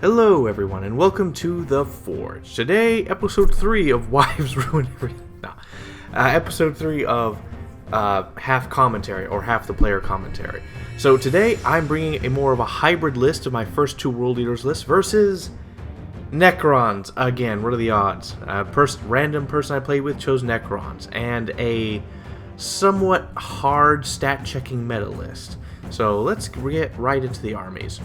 Hello everyone and welcome to The Forge. Today, episode 3 of Wives Ruin Everything. Episode 3 of half commentary, or half the player commentary. So today, I'm bringing a more of a hybrid list of my first two World Leaders lists versus Necrons. Again, what are the odds? Random person I played with chose Necrons, and a somewhat hard stat checking meta list. So let's get right into the armies.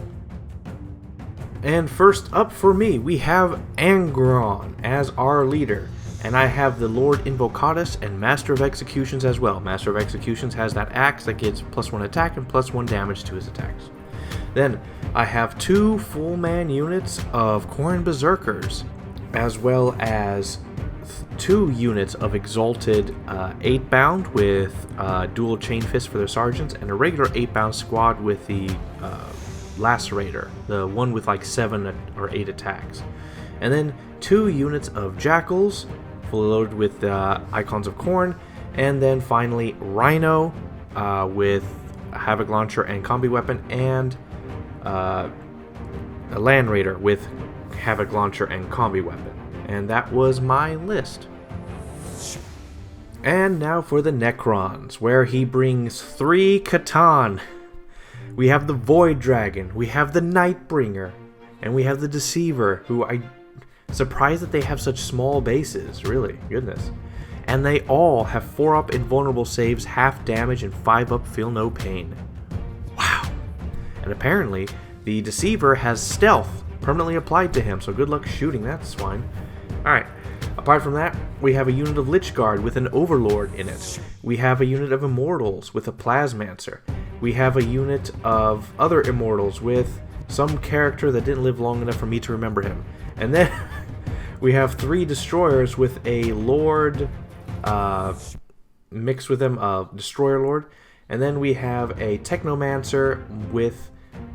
And first up for me, we have Angron as our leader. And I have the Lord Invocatus and Master of Executions as well. Master of Executions has that axe that gives +1 attack and +1 damage to his attacks. Then I have two full man units of Khorne Berserkers, as well as two units of Exalted 8-bound with dual chain fist for their sergeants, and a regular 8-bound squad with the Lacerator, the one with like 7 or 8 attacks. And then two units of Jackals, fully loaded with Icons of Khorne, and then finally Rhino with a Havoc Launcher and Combi Weapon, and a Land Raider with Havoc Launcher and Combi Weapon. And that was my list. And now for the Necrons, where he brings 3 Catan. We have the Void Dragon, we have the Nightbringer, and we have the Deceiver, who I'm surprised that they have such small bases, really, goodness. And they all have 4-up invulnerable saves, half damage, and 5-up feel no pain. Wow. And apparently, the Deceiver has stealth permanently applied to him, so good luck shooting that swine. Alright, apart from that, we have a unit of Lich Guard with an Overlord in it. We have a unit of Immortals with a Plasmancer. We have a unit of other Immortals with some character that didn't live long enough for me to remember him. And then we have 3 Destroyers with a Lord mixed with them, a Destroyer Lord. And then we have a Technomancer with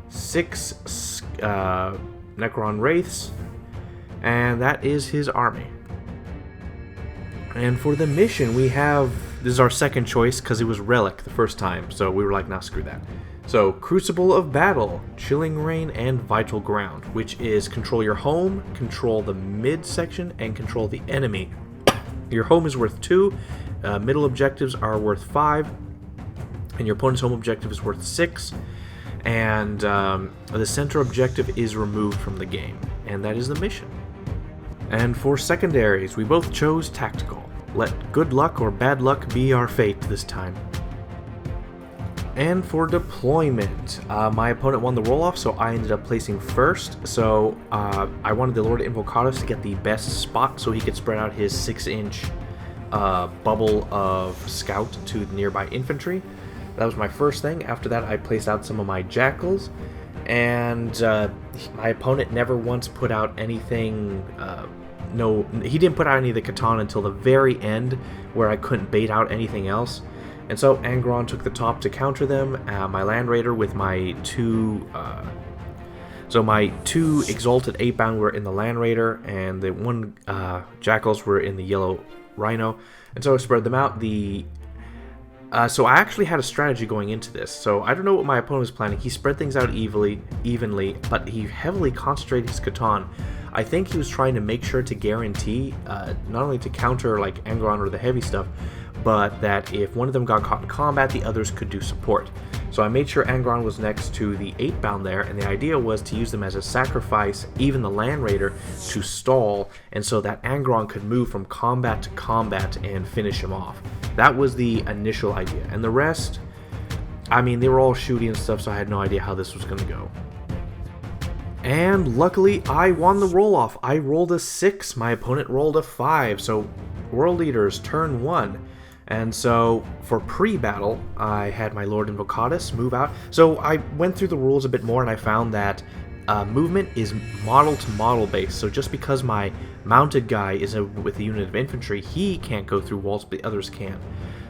6 Necron Wraiths. And that is his army. And for the mission, we have... This is our second choice, because it was Relic the first time, so we were like, nah, screw that. So, Crucible of Battle, Chilling Rain, and Vital Ground, which is control your home, control the mid-section, and control the enemy. Your home is worth 2, middle objectives are worth 5, and your opponent's home objective is worth 6, and the center objective is removed from the game, and that is the mission. And for Secondaries, we both chose Tactical. Let good luck or bad luck be our fate this time. And for deployment, my opponent won the roll-off, so I ended up placing first. So I wanted the Lord Invocatus to get the best spot so he could spread out his 6-inch bubble of scout to nearby infantry. That was my first thing. After that, I placed out some of my Jackals, and my opponent never once put out anything. No, he didn't put out any of the Catan until the very end, where I couldn't bait out anything else. And so Angron took the top to counter them. My Land Raider with my two Exalted 8-bound were in the Land Raider, and the 1 Jackals were in the yellow Rhino. And so I spread them out. So I actually had a strategy going into this. So I don't know what my opponent was planning. He spread things out evenly, but he heavily concentrated his Catan. I think he was trying to make sure to guarantee, not only to counter like Angron or the heavy stuff, but that if one of them got caught in combat, the others could do support. So I made sure Angron was next to the 8-bound there, and the idea was to use them as a sacrifice, even the Land Raider, to stall, and so that Angron could move from combat to combat and finish him off. That was the initial idea, and the rest, I mean, they were all shooty and stuff, so I had no idea how this was going to go. And luckily, I won the roll-off. I rolled a 6, my opponent rolled a 5, so World Leaders, turn 1. And so, for pre-battle, I had my Lord Invocatus move out. So I went through the rules a bit more, and I found that movement is model-to-model based. So just because my mounted guy is with a unit of infantry, he can't go through walls, but the others can.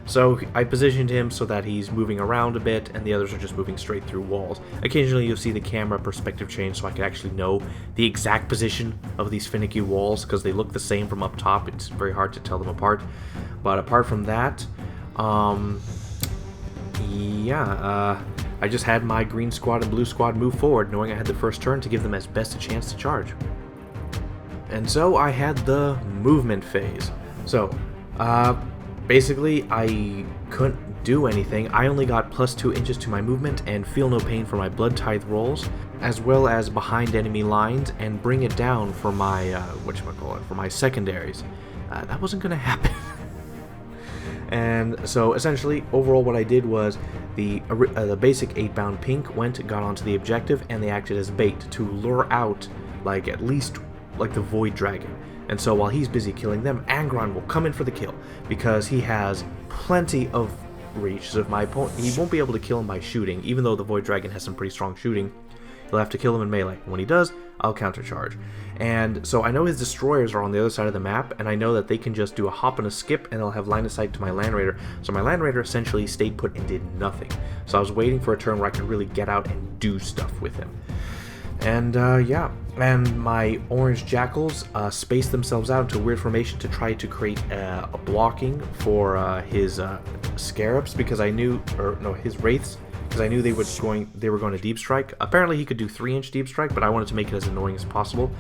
So I positioned him so that he's moving around a bit, and the others are just moving straight through walls. Occasionally you'll see the camera perspective change so I can actually know the exact position of these finicky walls, because they look the same from up top. It's very hard to tell them apart. But apart from that, I just had my green squad and blue squad move forward, knowing I had the first turn to give them as best a chance to charge. And so I had the movement phase. So, basically, I couldn't do anything. I only got +2 inches to my movement and feel no pain for my blood tithe rolls, as well as behind enemy lines, and bring it down for my, for my secondaries. That wasn't going to happen. And so, essentially, overall what I did was the basic 8-bound pink got onto the objective, and they acted as bait to lure out, at least, the Void Dragon. And so while he's busy killing them, Angron will come in for the kill, because he has plenty of reach. So if my opponent, he won't be able to kill him by shooting, even though the Void Dragon has some pretty strong shooting. He'll have to kill him in melee. When he does, I'll countercharge. And so I know his destroyers are on the other side of the map, and I know that they can just do a hop and a skip, and they'll have line of sight to my Land Raider. So my Land Raider essentially stayed put and did nothing. So I was waiting for a turn where I could really get out and do stuff with him. And yeah, and my orange jackals spaced themselves out into a weird formation to try to create a blocking for his scarabs, because I knew, his wraiths, because I knew they were going to deep strike. Apparently he could do 3-inch deep strike, but I wanted to make it as annoying as possible.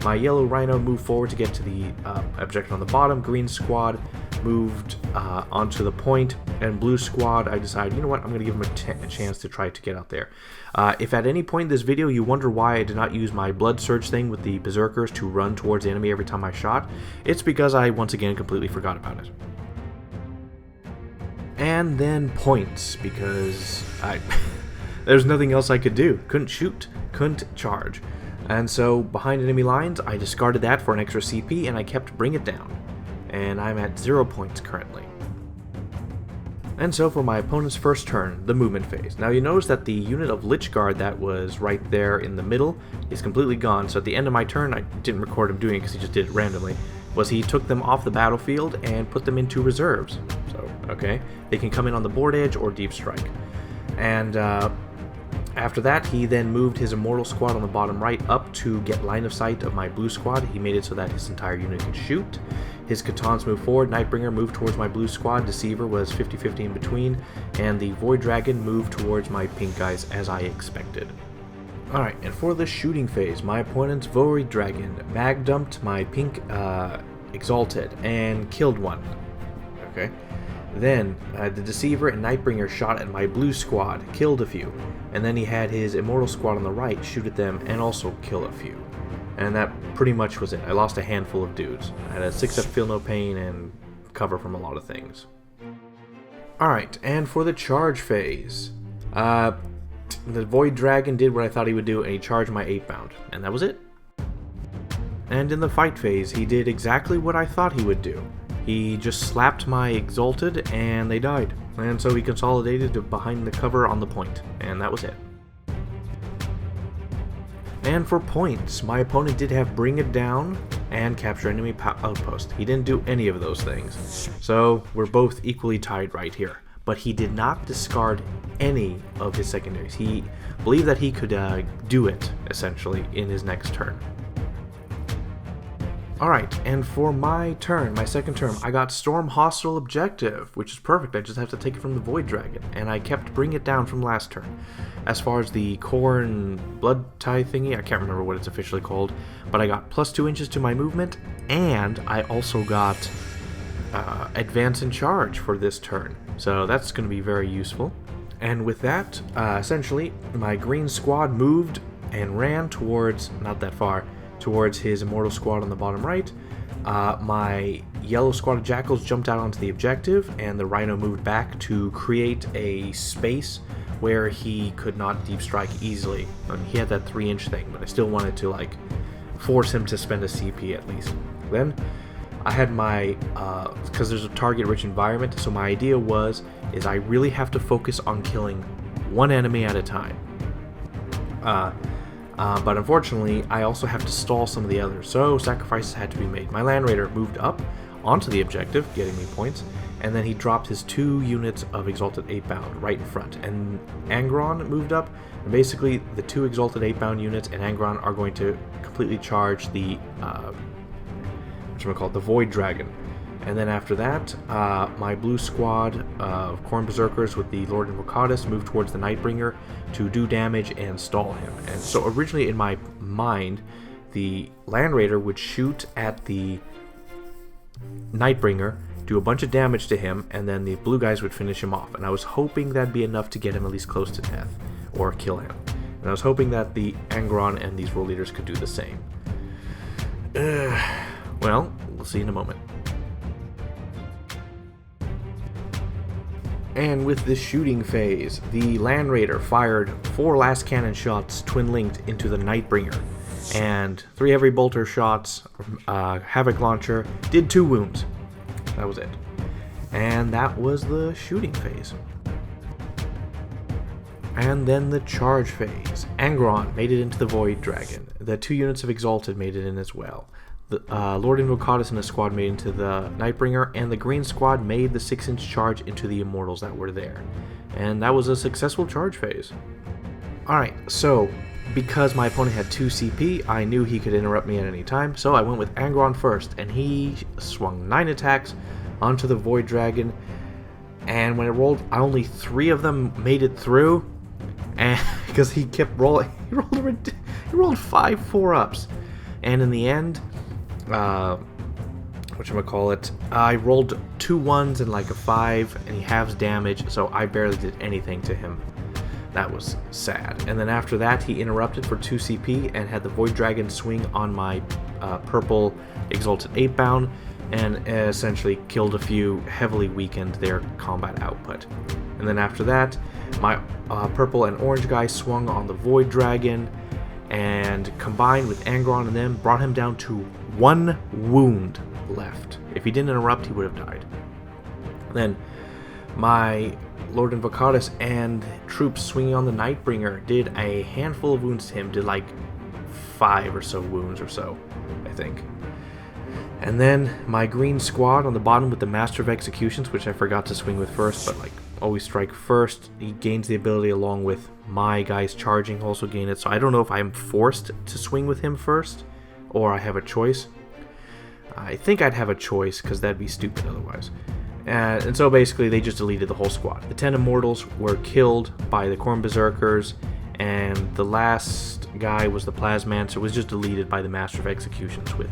My yellow rhino moved forward to get to the objective on the bottom. Green squad moved onto the point, and blue squad, I decided, you know what, I'm going to give him a chance to try to get out there. If at any point in this video you wonder why I did not use my blood surge thing with the berserkers to run towards the enemy every time I shot, it's because I once again completely forgot about it. And then points, because there's nothing else I could do. Couldn't shoot, couldn't charge. And so behind enemy lines, I discarded that for an extra CP, and I kept Bring It Down. And I'm at 0 points currently. And so for my opponent's first turn, the movement phase. Now you notice that the unit of Lich Guard that was right there in the middle is completely gone. So at the end of my turn, I didn't record him doing it because he just did it randomly, was he took them off the battlefield and put them into reserves. So, okay, they can come in on the board edge or deep strike. And after that, he then moved his Immortal squad on the bottom right up to get line of sight of my blue squad. He made it so that his entire unit could shoot. His Catons moved forward, Nightbringer moved towards my blue squad, Deceiver was 50-50 in between, and the Void Dragon moved towards my pink guys as I expected. Alright, and for the shooting phase, my opponent's Void Dragon mag dumped my pink Exalted and killed one. Okay. Then the Deceiver and Nightbringer shot at my blue squad, killed a few, and then he had his Immortal squad on the right shoot at them and also kill a few. And that pretty much was it. I lost a handful of dudes. I had a 6-up Feel No Pain and cover from a lot of things. Alright, and for the charge phase, the Void Dragon did what I thought he would do, and he charged my 8-bound, and that was it. And in the fight phase, he did exactly what I thought he would do. He just slapped my Exalted, and they died. And so he consolidated to behind the cover on the point, and that was it. And for points, my opponent did have Bring It Down and Capture Enemy Outpost. He didn't do any of those things. So we're both equally tied right here. But he did not discard any of his secondaries. He believed that he could do it, essentially, in his next turn. Alright, and for my turn, my second turn, I got Storm Hostile Objective, which is perfect. I just have to take it from the Void Dragon, and I kept Bring It Down from last turn. As far as the Corn Blood Tie thingy, I can't remember what it's officially called, but I got +2 inches to my movement, and I also got Advance and Charge for this turn. So that's going to be very useful. And with that, essentially, my green squad moved and ran towards, not that far, towards his Immortal squad on the bottom right. My yellow squad of jackals jumped out onto the objective, and the rhino moved back to create a space where he could not deep strike easily. I mean, he had that 3-inch thing, but I still wanted to force him to spend a CP at least. Then I had my, because there's a target-rich environment, so my idea is I really have to focus on killing one enemy at a time. But unfortunately, I also have to stall some of the others, so sacrifices had to be made. My Land Raider moved up onto the objective, getting me points, and then he dropped his 2 units of Exalted 8-bound right in front. And Angron moved up, and basically the 2 Exalted 8-bound units and Angron are going to completely charge the, the Void Dragon. And then after that, my blue squad of Khorne Berserkers with the Lord Invocatus moved towards the Nightbringer to do damage and stall him. And so originally in my mind, the Land Raider would shoot at the Nightbringer, do a bunch of damage to him, and then the blue guys would finish him off. And I was hoping that'd be enough to get him at least close to death, or kill him. And I was hoping that the Angron and these role leaders could do the same. Well, we'll see in a moment. And with this shooting phase, the Land Raider fired 4 last cannon shots twin-linked into the Nightbringer, and 3 heavy bolter shots, Havoc launcher, did 2 wounds. That was it. And that was the shooting phase. And then the charge phase. Angron made it into the Void Dragon. The 2 units of Exalted made it in as well. The Lord Invocatus and his squad made into the Nightbringer, and the green squad made the 6-inch charge into the Immortals that were there. And that was a successful charge phase. Alright, so because my opponent had 2 CP, I knew he could interrupt me at any time, so I went with Angron first, and he swung 9 attacks onto the Void Dragon, and when it rolled, only 3 of them made it through, and because he kept rolling, he rolled 5 4-ups, and in the end, whatchamacallit, I rolled 2 1s and like a 5, and he halves damage, so I barely did anything to him. That was sad. And then after that, he interrupted for 2 CP and had the Void Dragon swing on my purple Exalted 8-bound, and essentially killed a few, heavily weakened their combat output. And then after that, my purple and orange guy swung on the Void Dragon, and combined with Angron and them, brought him down to 1 wound left. If he didn't interrupt, he would have died. Then my Lord Invocatus and troops swinging on the Nightbringer did a handful of wounds to him, did like 5 or so wounds or so, I think. And then my green squad on the bottom with the Master of Executions, which I forgot to swing with first, but like always strike first. He gains the ability along with my guys charging also gain it, so I don't know if I'm forced to swing with him first, or I have a choice. I think I'd have a choice, because that'd be stupid otherwise. And so basically they just deleted the whole squad. The 10 Immortals were killed by the Khorne Berserkers, and the last guy was the Plasmancer, was just deleted by the Master of Executions with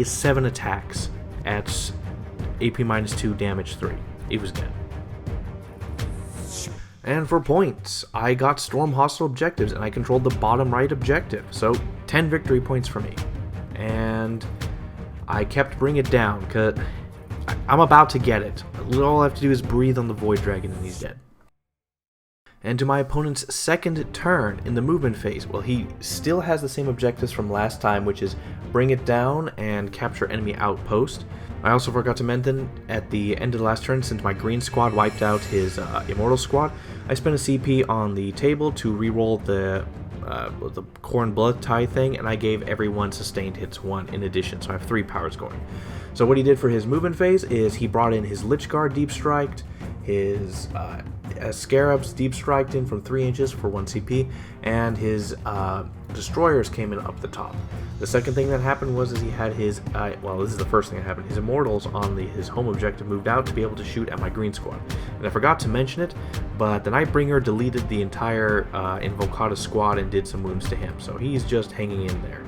7 attacks at AP-2, damage 3. He was dead. And for points, I got Storm Hostile Objectives, and I controlled the bottom right objective, so 10 victory points for me. And I kept Bring It Down, because I'm about to get it. All I have to do is breathe on the Void Dragon and he's dead. And to my opponent's second turn in the movement phase, well, he still has the same objectives from last time, which is Bring It Down and capture enemy outpost. I also forgot to mention at the end of the last turn, since my green squad wiped out his Immortal squad, I spent a CP on the table to reroll the Khorne Blood Tie thing, and I gave everyone sustained hits 1 in addition, so I have 3 powers going. So what he did for his movement phase is he brought in his Lich Guard Deep Striked, his Scarabs Deep Striked in from 3 inches for 1 CP, and his Destroyers came in up the top. The second thing that happened was he had his, well, this is the first thing that happened, his Immortals on his home objective moved out to be able to shoot at my green squad. And I forgot to mention it, but the Nightbringer deleted the entire Invocatus squad and did some wounds to him, so he's just hanging in there.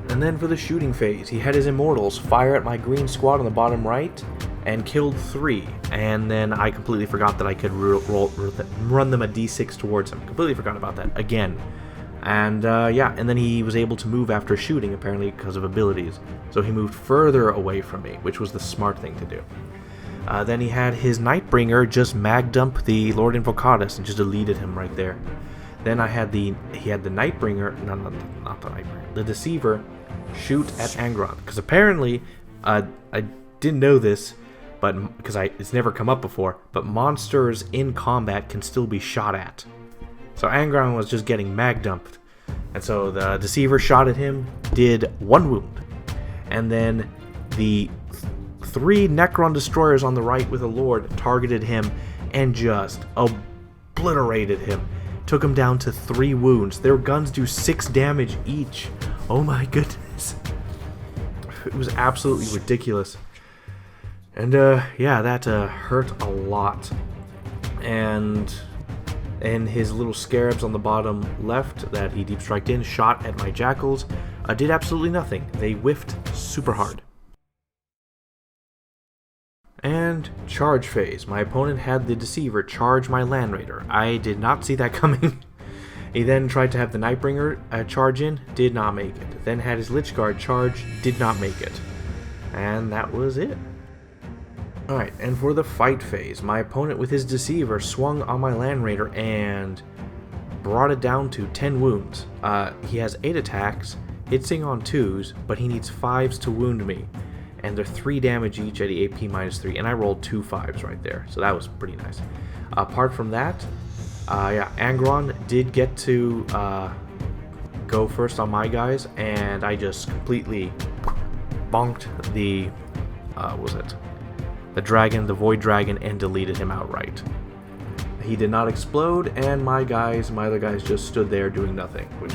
And then for the shooting phase, he had his Immortals fire at my green squad on the bottom right and killed 3. And then I completely forgot that I could run them a d6 towards him. Completely forgot about that again. And yeah, and then he was able to move after shooting, apparently because of abilities. So he moved further away from me, which was the smart thing to do. Then he had his Nightbringer just mag dump the Lord Invocatus and just deleted him right there. Then he had the Nightbringer, not the Nightbringer, the Deceiver, shoot at Angron, because apparently, I didn't know this, but because it's never come up before, but monsters in combat can still be shot at. So Angron was just getting mag dumped, and so the Deceiver shot at him, did 1 wound, and then the 3 Necron Destroyers on the right with a Lord targeted him and just obliterated him. Took him down to 3 wounds. Their guns do 6 damage each. Oh my goodness. It was absolutely ridiculous. And yeah, that hurt a lot. And his little scarabs on the bottom left that he deep striked in, shot at my jackals, did absolutely nothing. They whiffed super hard. And charge phase. My opponent had the Deceiver charge my Land Raider. I did not see that coming. He then tried to have the Nightbringer charge in, did not make it. Then had his Lich Guard charge, did not make it. And that was it. Alright, and for the fight phase, my opponent with his Deceiver swung on my Land Raider and brought it down to 10 wounds. He has 8 attacks, hitting on 2s, but he needs 5s to wound me. And they're 3 damage each at the AP -3, and I rolled 2 5s right there, so that was pretty nice. Apart from that, yeah, Angron did get to go first on my guys, and I just completely bonked the, what was it? The dragon, the Void Dragon, and deleted him outright. He did not explode, and my other guys just stood there doing nothing, which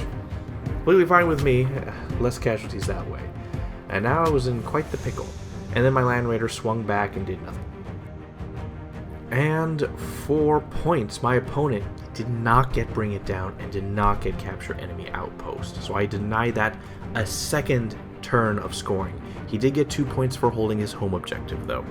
completely fine with me. Less casualties that way. And now I was in quite the pickle. And then my Land Raider swung back and did nothing. And 4 points, my opponent did not get Bring It Down and did not get Capture Enemy Outpost. So I deny that a second turn of scoring. He did get 2 points for holding his home objective, though.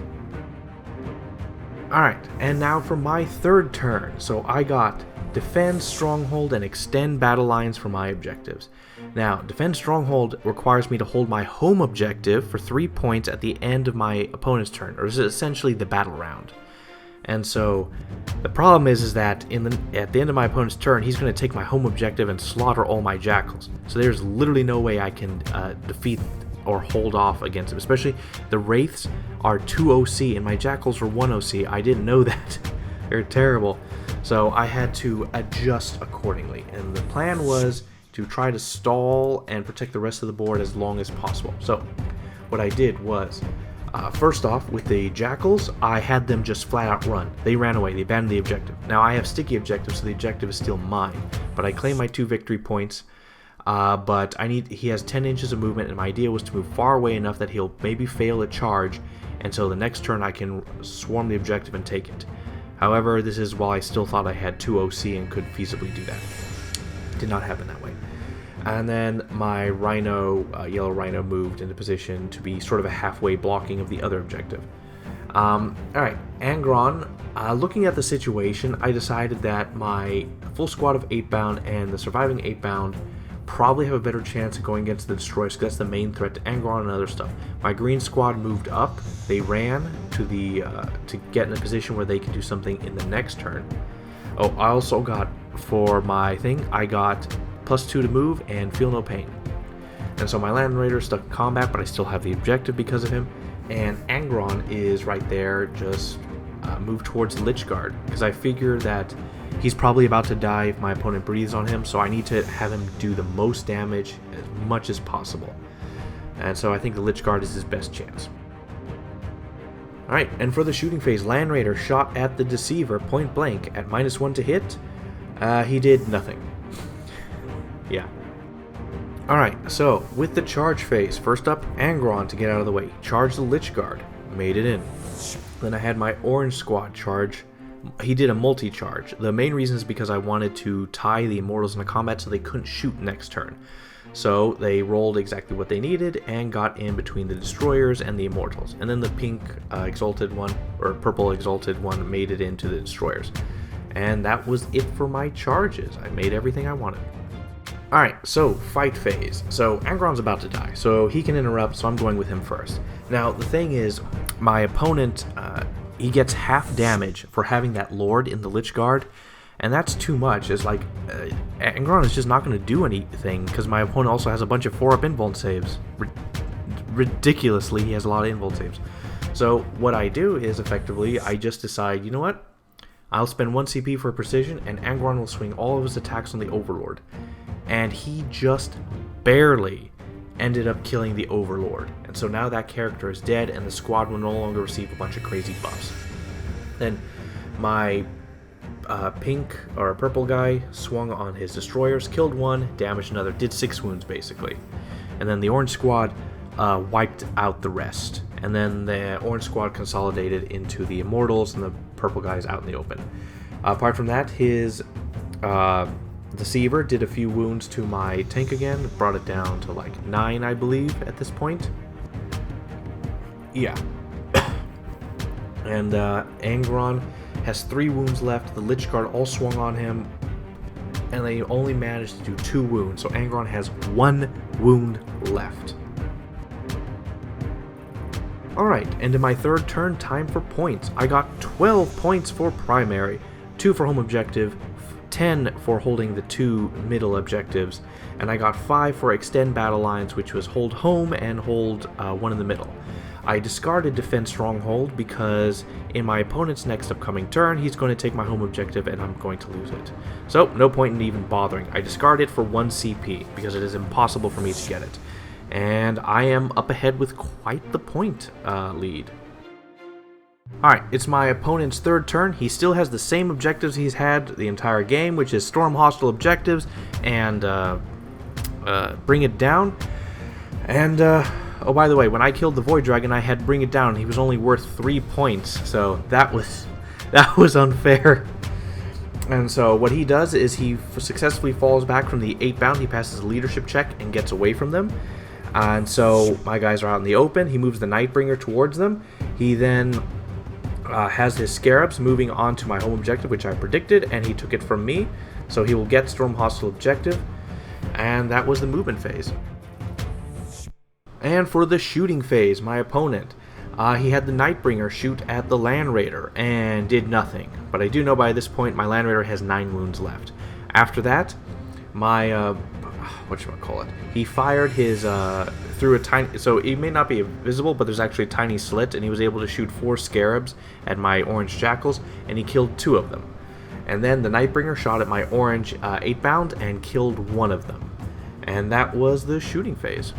Alright, and now for my third turn. So I got Defend Stronghold and Extend Battle Lines for my objectives. Now, Defend Stronghold requires me to hold my home objective for 3 points at the end of my opponent's turn, or is essentially the battle round. And so the problem is that at the end of my opponent's turn, he's going to take my home objective and slaughter all my jackals. So there's literally no way I can defeat or hold off against him. Especially the Wraiths are 2 OC and my jackals are 1 OC. I didn't know that. They're terrible. So I had to adjust accordingly. And the plan was to try to stall and protect the rest of the board as long as possible. So what I did was, first off, with the jackals, I had them just flat out run. They ran away. They abandoned the objective. Now I have sticky objectives, so the objective is still mine. But I claim my 2 victory points. But he has 10 inches of movement, and my idea was to move far away enough that he'll maybe fail a charge, and so the next turn I can swarm the objective and take it. However, this is while I still thought I had 2 OC and could feasibly do that. Did not happen that way. And then my Rhino, Yellow Rhino, moved into position to be sort of a halfway blocking of the other objective. Alright, Angron, looking at the situation, I decided that my full squad of 8-bound and the surviving 8-bound probably have a better chance of going against the destroyers, because that's the main threat to Angron and other stuff. My green squad moved up. They ran to the to get in a position where they can do something in the next turn. Oh, I also got, for my thing, I got +2 to move and feel no pain. And so my Land Raider is stuck in combat, but I still have the objective because of him. And Angron is right there, just moved towards the Lich Guard, because I figure that he's probably about to die if my opponent breathes on him, so I need to have him do the most damage as much as possible. And so I think the Lich Guard is his best chance. Alright, and for the shooting phase, Land Raider shot at the Deceiver point blank at -1 to hit. He did nothing. Yeah. Alright, so with the charge phase, first up, Angron to get out of the way. Charge the Lich Guard. Made it in. Then I had my orange squad charge. He did a multi-charge. The main reason is because I wanted to tie the Immortals into combat so they couldn't shoot next turn. So they rolled exactly what they needed and got in between the Destroyers and the Immortals. And then the pink Exalted one, or purple Exalted one, made it into the Destroyers. And that was it for my charges. I made everything I wanted. Alright, so fight phase. So Angron's about to die, so he can interrupt, so I'm going with him first. Now, the thing is, my opponent, he gets half damage for having that Lord in the Lich Guard, and that's too much. It's like, Angron is just not going to do anything, because my opponent also has a bunch of 4-up invuln saves. Ridiculously, he has a lot of invuln saves. So what I do is, effectively, I just decide, you know what? I'll spend 1 CP for precision, and Angron will swing all of his attacks on the Overlord. And he just barely ended up killing the Overlord. And so now that character is dead, and the squad will no longer receive a bunch of crazy buffs. Then my pink or purple guy swung on his Destroyers, killed 1, damaged another, did 6 wounds basically. And then the orange squad wiped out the rest. And then the orange squad consolidated into the Immortals, and the purple guys out in the open. Apart from that, his Deceiver did a few wounds to my tank again, brought it down to like 9, I believe, at this point. Yeah. And Angron has 3 wounds left. The Lich Guard all swung on him, and they only managed to do 2 wounds. So Angron has 1 wound left. Alright, and in my third turn, time for points. I got 12 points for primary, 2 for home objective, 10 for holding the 2 middle objectives, and I got 5 for extend battle lines, which was hold home and hold 1 in the middle. I discarded defend stronghold because in my opponent's next upcoming turn, he's going to take my home objective and I'm going to lose it. So, no point in even bothering. I discard it for 1 CP because it is impossible for me to get it. And I am up ahead with quite the point lead. Alright, it's my opponent's third turn. He still has the same objectives he's had the entire game, which is storm hostile objectives and bring it down. And, oh, by the way, when I killed the Void Dragon, I had bring it down. He was only worth 3 points, so that was unfair. And so what he does is he successfully falls back from the 8 bound. He passes a leadership check and gets away from them. And so my guys are out in the open. He moves the Nightbringer towards them. He then has his Scarabs moving on to my home objective, which I predicted, and he took it from me. So he will get Storm Hostile objective. And that was the movement phase. And for the shooting phase, my opponent, he had the Nightbringer shoot at the Land Raider and did nothing. But I do know by this point my Land Raider has 9 wounds left. After that, my whatchamacallit, he fired his through a tiny, so it may not be visible, but there's actually a tiny slit, and he was able to shoot 4 Scarabs at my orange Jackals, and he killed 2 of them. And then the Nightbringer shot at my orange 8 bound and killed 1 of them. And that was the shooting phase.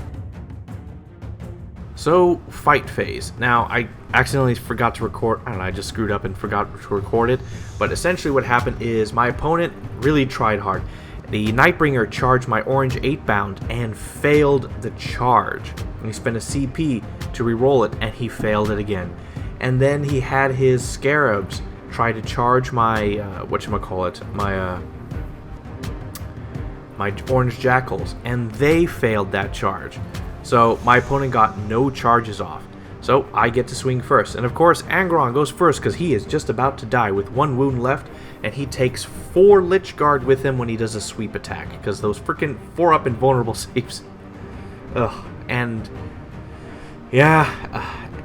So, fight phase. Now, I accidentally forgot to record, I don't know, I just screwed up and forgot to record it, but essentially what happened is my opponent really tried hard. The Nightbringer charged my orange 8 bound and failed the charge. And he spent a CP to reroll it, and he failed it again. And then he had his Scarabs try to charge my, my orange Jackals, and they failed that charge. So my opponent got no charges off. So I get to swing first. And of course, Angron goes first because he is just about to die with 1 wound left. And he takes 4 Lich Guard with him when he does a sweep attack. Because those freaking 4-up invulnerable saves. Ugh. And yeah.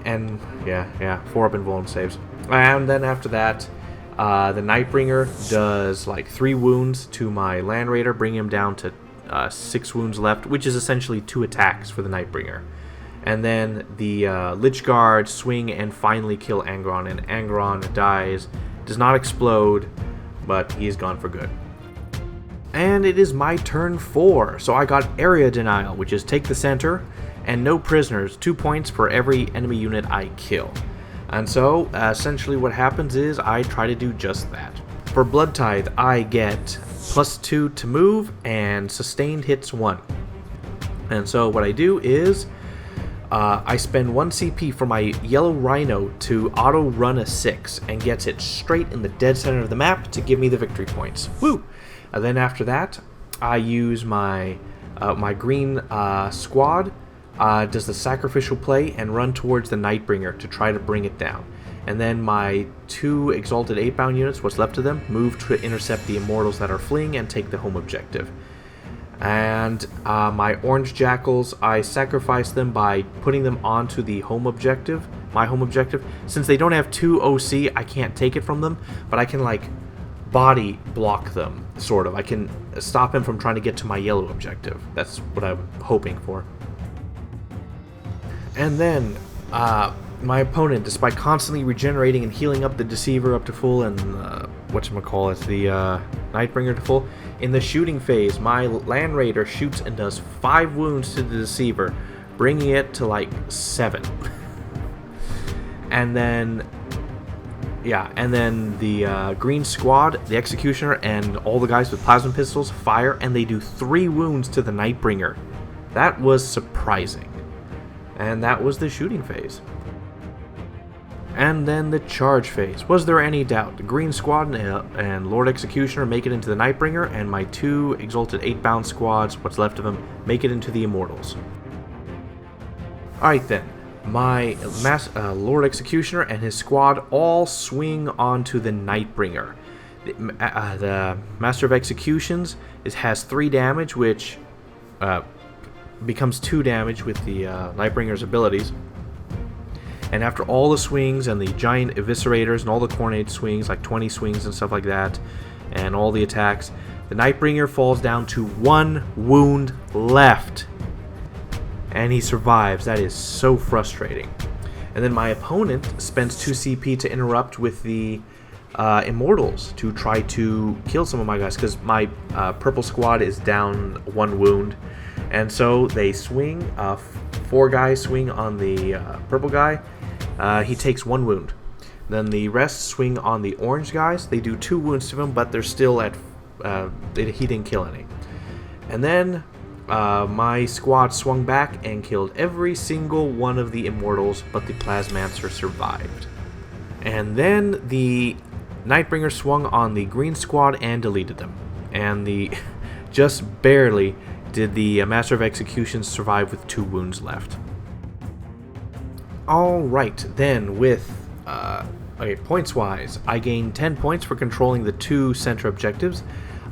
4-up invulnerable saves. And then after that, the Nightbringer does like 3 wounds to my Land Raider, bring him down to 6 wounds left, which is essentially 2 attacks for the Nightbringer. And then the Lich Guard swing and finally kill Angron, and Angron dies, does not explode, but he is gone for good. And it is my turn 4, so I got Area Denial, which is take the center, and no prisoners, 2 points for every enemy unit I kill. And so, essentially what happens is I try to do just that. For Blood Tithe, I get +2 to move, and sustained hits 1. And so what I do is, I spend 1 CP for my Yellow Rhino to auto-run a 6, and gets it straight in the dead center of the map to give me the victory points. Woo! And then after that, I use my green squad, does the sacrificial play, and run towards the Nightbringer to try to bring it down. And then my 2 Exalted 8-bound units, what's left of them, move to intercept the Immortals that are fleeing and take the home objective. And my orange Jackals, I sacrifice them by putting them onto the home objective, my home objective. Since they don't have 2 OC, I can't take it from them, but I can, like, body block them, sort of. I can stop him from trying to get to my yellow objective. That's what I'm hoping for. And then, my opponent, despite constantly regenerating and healing up the Deceiver up to full and, the Nightbringer to full, in the shooting phase, my Land Raider shoots and does 5 wounds to the Deceiver, bringing it to, like, 7. And then, the green squad, the Executioner, and all the guys with plasma pistols fire, and they do 3 wounds to the Nightbringer. That was surprising. And that was the shooting phase. And then the charge phase. Was there any doubt? The Green Squad and Lord Executioner make it into the Nightbringer, and my 2 Exalted 8-bound squads, what's left of them, make it into the Immortals. Alright then, my Lord Executioner and his squad all swing onto the Nightbringer. The Master of Executions has 3 damage, which becomes 2 damage with the Nightbringer's abilities. And after all the swings and the giant eviscerators and all the coordinate swings, like 20 swings and stuff like that, and all the attacks, the Nightbringer falls down to 1 wound left. And he survives. That is so frustrating. And then my opponent spends 2 CP to interrupt with the Immortals to try to kill some of my guys, because my purple squad is down 1 wound. And so they swing, 4 guys swing on the purple guy. He takes 1 wound. Then the rest swing on the orange guys. They do 2 wounds to him, but they're still at... he didn't kill any. And then my squad swung back and killed every single one of the Immortals, but the Plasmancer survived. And then the Nightbringer swung on the green squad and deleted them. And the just barely did the Master of Executions survive with 2 wounds left. Alright, then with points-wise, I gained 10 points for controlling the 2 center objectives.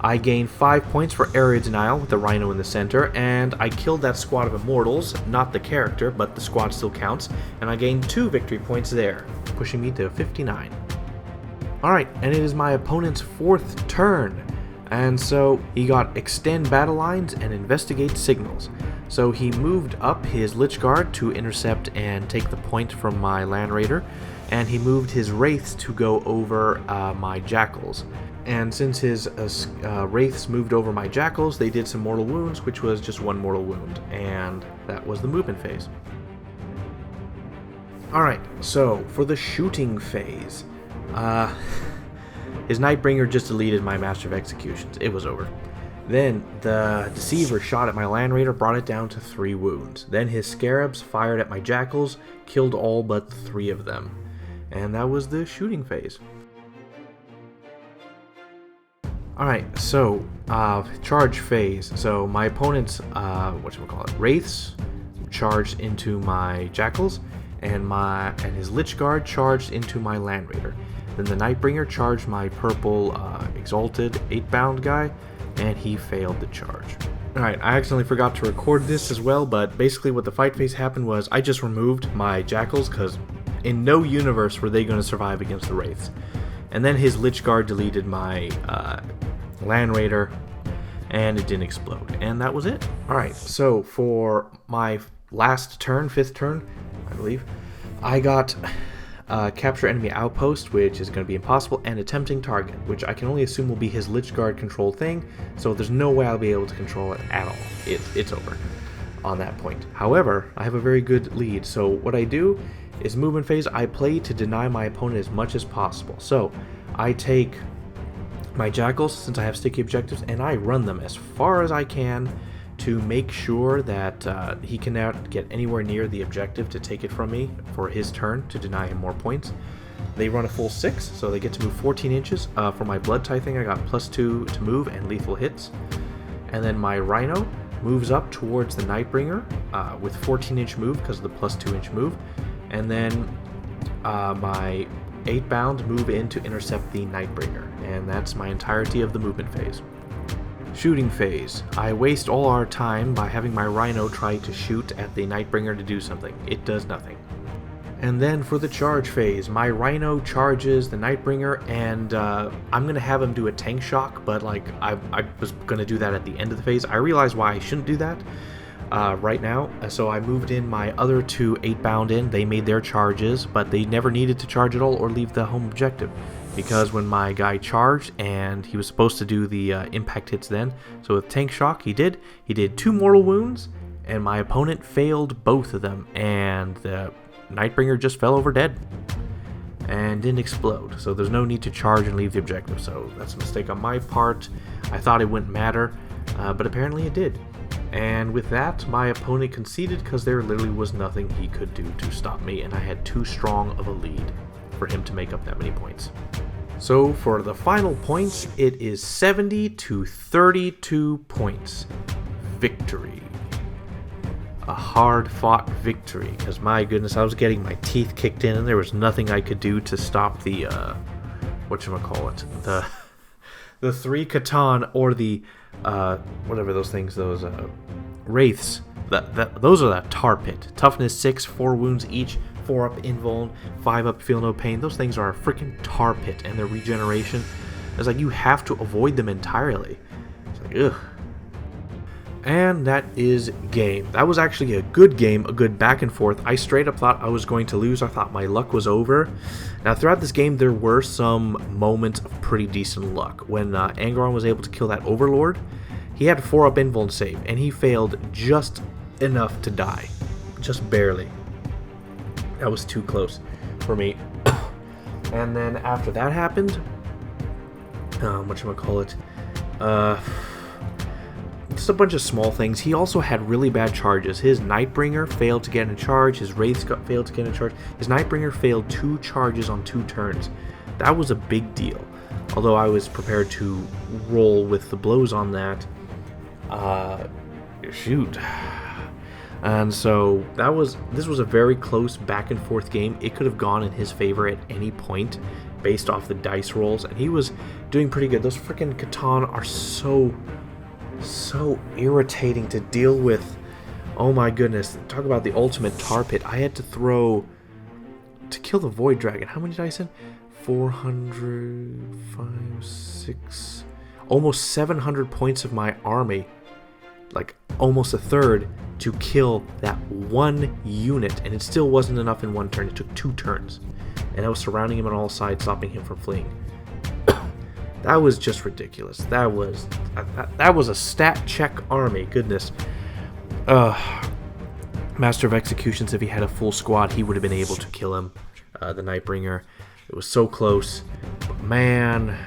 I gained 5 points for area denial with the Rhino in the center, and I killed that squad of Immortals, not the character, but the squad still counts, and I gained 2 victory points there, pushing me to 59. Alright, and it is my opponent's 4th turn, and so he got extend battle lines and investigate signals. So he moved up his Lich Guard to intercept and take the point from my Land Raider, and he moved his Wraiths to go over my Jackals. And since his Wraiths moved over my Jackals, they did some mortal wounds, which was just 1 mortal wound, and that was the movement phase. Alright, so for the shooting phase, his Nightbringer just deleted my Master of Executions. It was over. Then the Deceiver shot at my Land Raider, brought it down to 3 wounds. Then his Scarabs fired at my Jackals, killed all but 3 of them. And that was the shooting phase. Alright, so, charge phase. So my opponent's, Wraiths charged into my Jackals, and his Lich Guard charged into my Land Raider. Then the Nightbringer charged my purple, Exalted 8-bound guy, and he failed the charge. Alright, I accidentally forgot to record this as well, but basically what the fight phase happened was I just removed my Jackals, because in no universe were they going to survive against the Wraiths. And then his Lich Guard deleted my Land Raider, and it didn't explode. And that was it. Alright, so for my last turn, 5th turn, I believe, I got capture enemy outpost, which is going to be impossible, and attempting target, which I can only assume will be his Lich Guard control thing, so there's no way I'll be able to control it at all. It's over on that point. However, I have a very good lead, so what I do is movement phase, I play to deny my opponent as much as possible. So I take my Jackals, since I have sticky objectives, and I run them as far as I can to make sure that he cannot get anywhere near the objective to take it from me for his turn to deny him more points. They run a full 6, so they get to move 14 inches. For my Blood Tie thing, I got +2 to move and lethal hits. And then my Rhino moves up towards the Nightbringer with 14-inch move because of the +2-inch move. And then my 8-bound move in to intercept the Nightbringer. And that's my entirety of the movement phase. Shooting phase. I waste all our time by having my Rhino try to shoot at the Nightbringer to do something. It does nothing. And then for the charge phase, my Rhino charges the Nightbringer, and I'm going to have him do a tank shock, but like I was going to do that at the end of the phase. I realized why I shouldn't do that right now, so I moved in my other 2 8-bound in. They made their charges, but they never needed to charge at all or leave the home objective. Because when my guy charged, and he was supposed to do the impact hits then, so with tank shock he did 2 mortal wounds, and my opponent failed both of them, and the Nightbringer just fell over dead and didn't explode. So there's no need to charge and leave the objective, so that's a mistake on my part. I thought it wouldn't matter, but apparently it did. And with that, my opponent conceded because there literally was nothing he could do to stop me, and I had too strong of a lead for him to make up that many points. So for the final points, it is 70 to 32 points. Victory. A hard-fought victory, because my goodness, I was getting my teeth kicked in, and there was nothing I could do to stop the, whatchamacallit, the 3 Catan, or the, whatever those things, those, Wraiths. Those are that tar pit. Toughness 6, 4 wounds each, 4 up invuln, 5 up feel no pain. Those things are a freaking tar pit, and their regeneration, it's like you have to avoid them entirely. It's like, ugh. And that is game. That was actually a good game, a good back and forth. I straight up thought I was going to lose. I thought my luck was over. Now, throughout this game, there were some moments of pretty decent luck. When Angron was able to kill that Overlord, he had a 4-up invuln save, and he failed just enough to die. Just barely. That was too close for me. And then after that happened, whatchamacallit, just a bunch of small things. He also had really bad charges. His Nightbringer failed to get in charge. His Wraiths failed to get in charge. His Nightbringer failed 2 charges on 2 turns. That was a big deal. Although I was prepared to roll with the blows on that. Shoot. And so this was a very close back and forth game. It could have gone in his favor at any point based off the dice rolls. And he was doing pretty good. Those freaking Catan are so irritating to deal with. Oh my goodness. Talk about the ultimate tar pit. I had to throw to kill the Void Dragon. How many dice in? 400, 5, 6, almost 700 points of my army. Like almost a third to kill that one unit, and it still wasn't enough in 1 turn. It took 2 turns, and I was surrounding him on all sides, stopping him from fleeing. That was just ridiculous. That was a stat check army. Goodness. Master of Executions, if he had a full squad, he would have been able to kill him. The Nightbringer. It was so close. But man.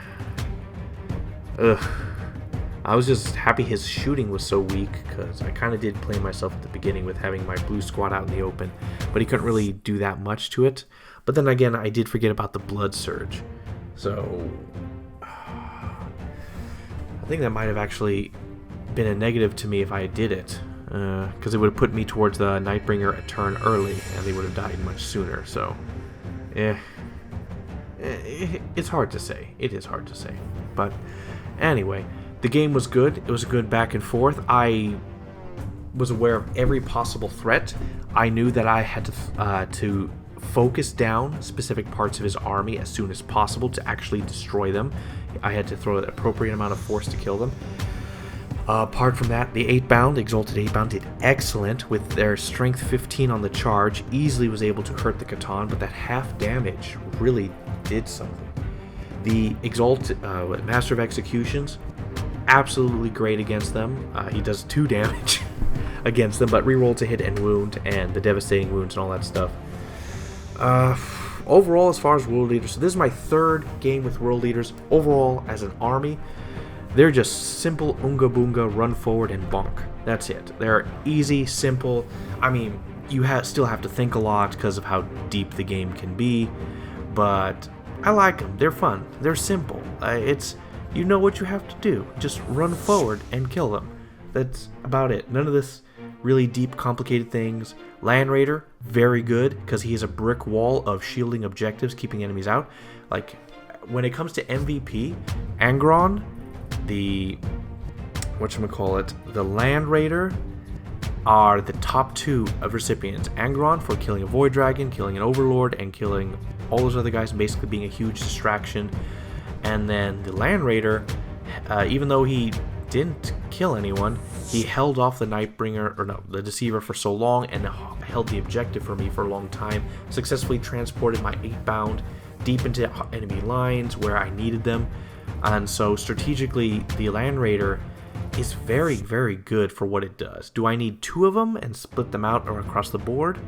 I was just happy his shooting was so weak, because I kind of did play myself at the beginning with having my blue squad out in the open. But he couldn't really do that much to it. But then again, I did forget about the Blood Surge. So I think that might have actually been a negative to me if I did it, because it would have put me towards the Nightbringer a turn early, and they would have died much sooner. So, it's hard to say. It is hard to say. But anyway, the game was good. It was a good back and forth. I was aware of every possible threat. I knew that I had to focus down specific parts of his army as soon as possible to actually destroy them. I had to throw an appropriate amount of force to kill them. Apart from that, the 8-bound, Exalted 8-bound, did excellent with their strength 15 on the charge. Easily was able to hurt the Catan, but that half damage really did something. The Exalted Master of Executions, absolutely great against them. He does 2 damage against them, but reroll to hit and wound, and the devastating wounds and all that stuff. Overall, as far as world leaders, so this is my 3rd game with world leaders. Overall, as an army, they're just simple unga boonga, run forward and bonk. That's it. They're easy, simple. I mean, you still have to think a lot because of how deep the game can be, but I like them. They're fun. They're simple. You know what you have to do. Just run forward and kill them. That's about it. None of this really deep, complicated things. Land Raider, very good, because he has a brick wall of shielding objectives, keeping enemies out. Like, when it comes to MVP, Angron, the Land Raider, are the top 2 of recipients. Angron for killing a Void Dragon, killing an Overlord, and killing all those other guys, and basically being a huge distraction. And then the Land Raider, even though he didn't kill anyone, he held off the the Deceiver for so long, and held the objective for me for a long time. Successfully transported my 8-bound deep into enemy lines where I needed them. And so strategically, the Land Raider is very, very good for what it does. Do I need 2 of them and split them out or across the board?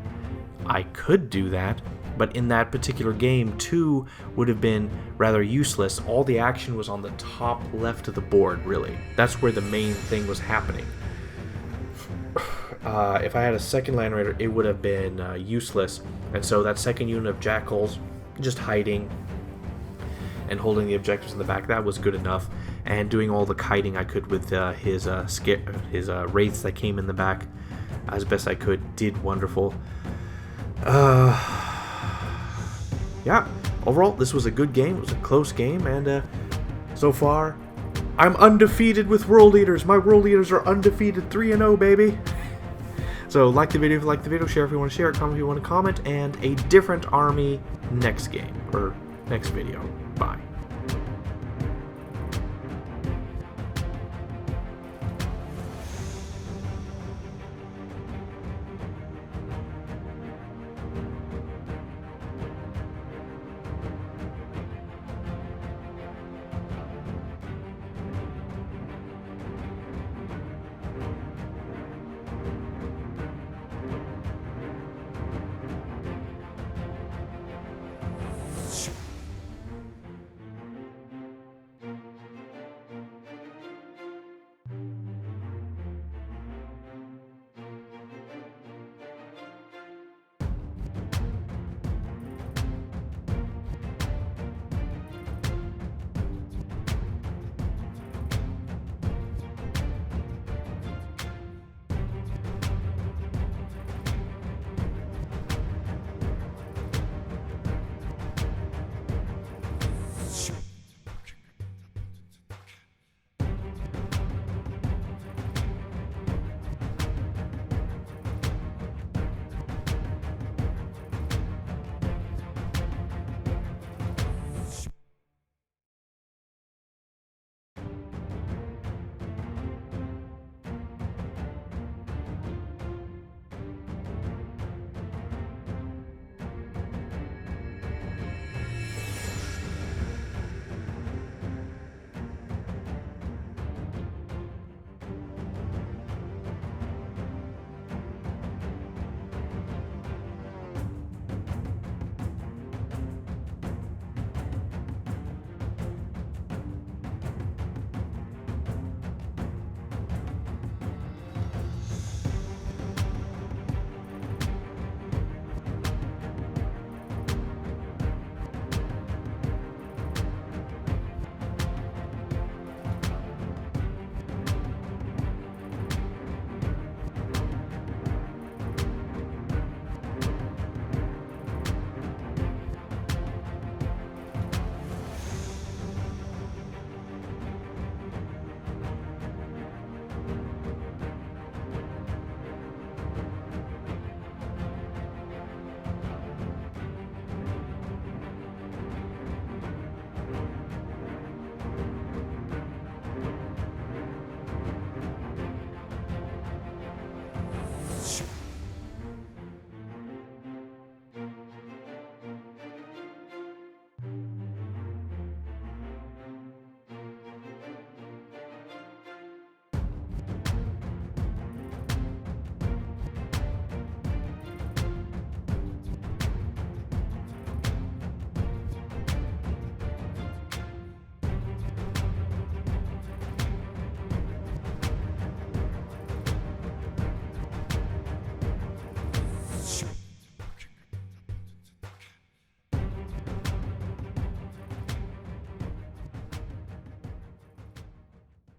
I could do that, but in that particular game, 2 would have been rather useless. All the action was on the top left of the board, really. That's where the main thing was happening. if I had a second Land Raider, it would have been useless. And so that second unit of Jackals, just hiding and holding the objectives in the back, that was good enough. And doing all the kiting I could with his wraiths that came in the back as best I could did wonderful. Yeah, overall, this was a good game. It was a close game, and so far, I'm undefeated with World Eaters. My World Eaters are undefeated, 3-0, baby. So like the video if you like the video, share if you want to share it, comment if you want to comment, and a different army next game, or next video. Bye.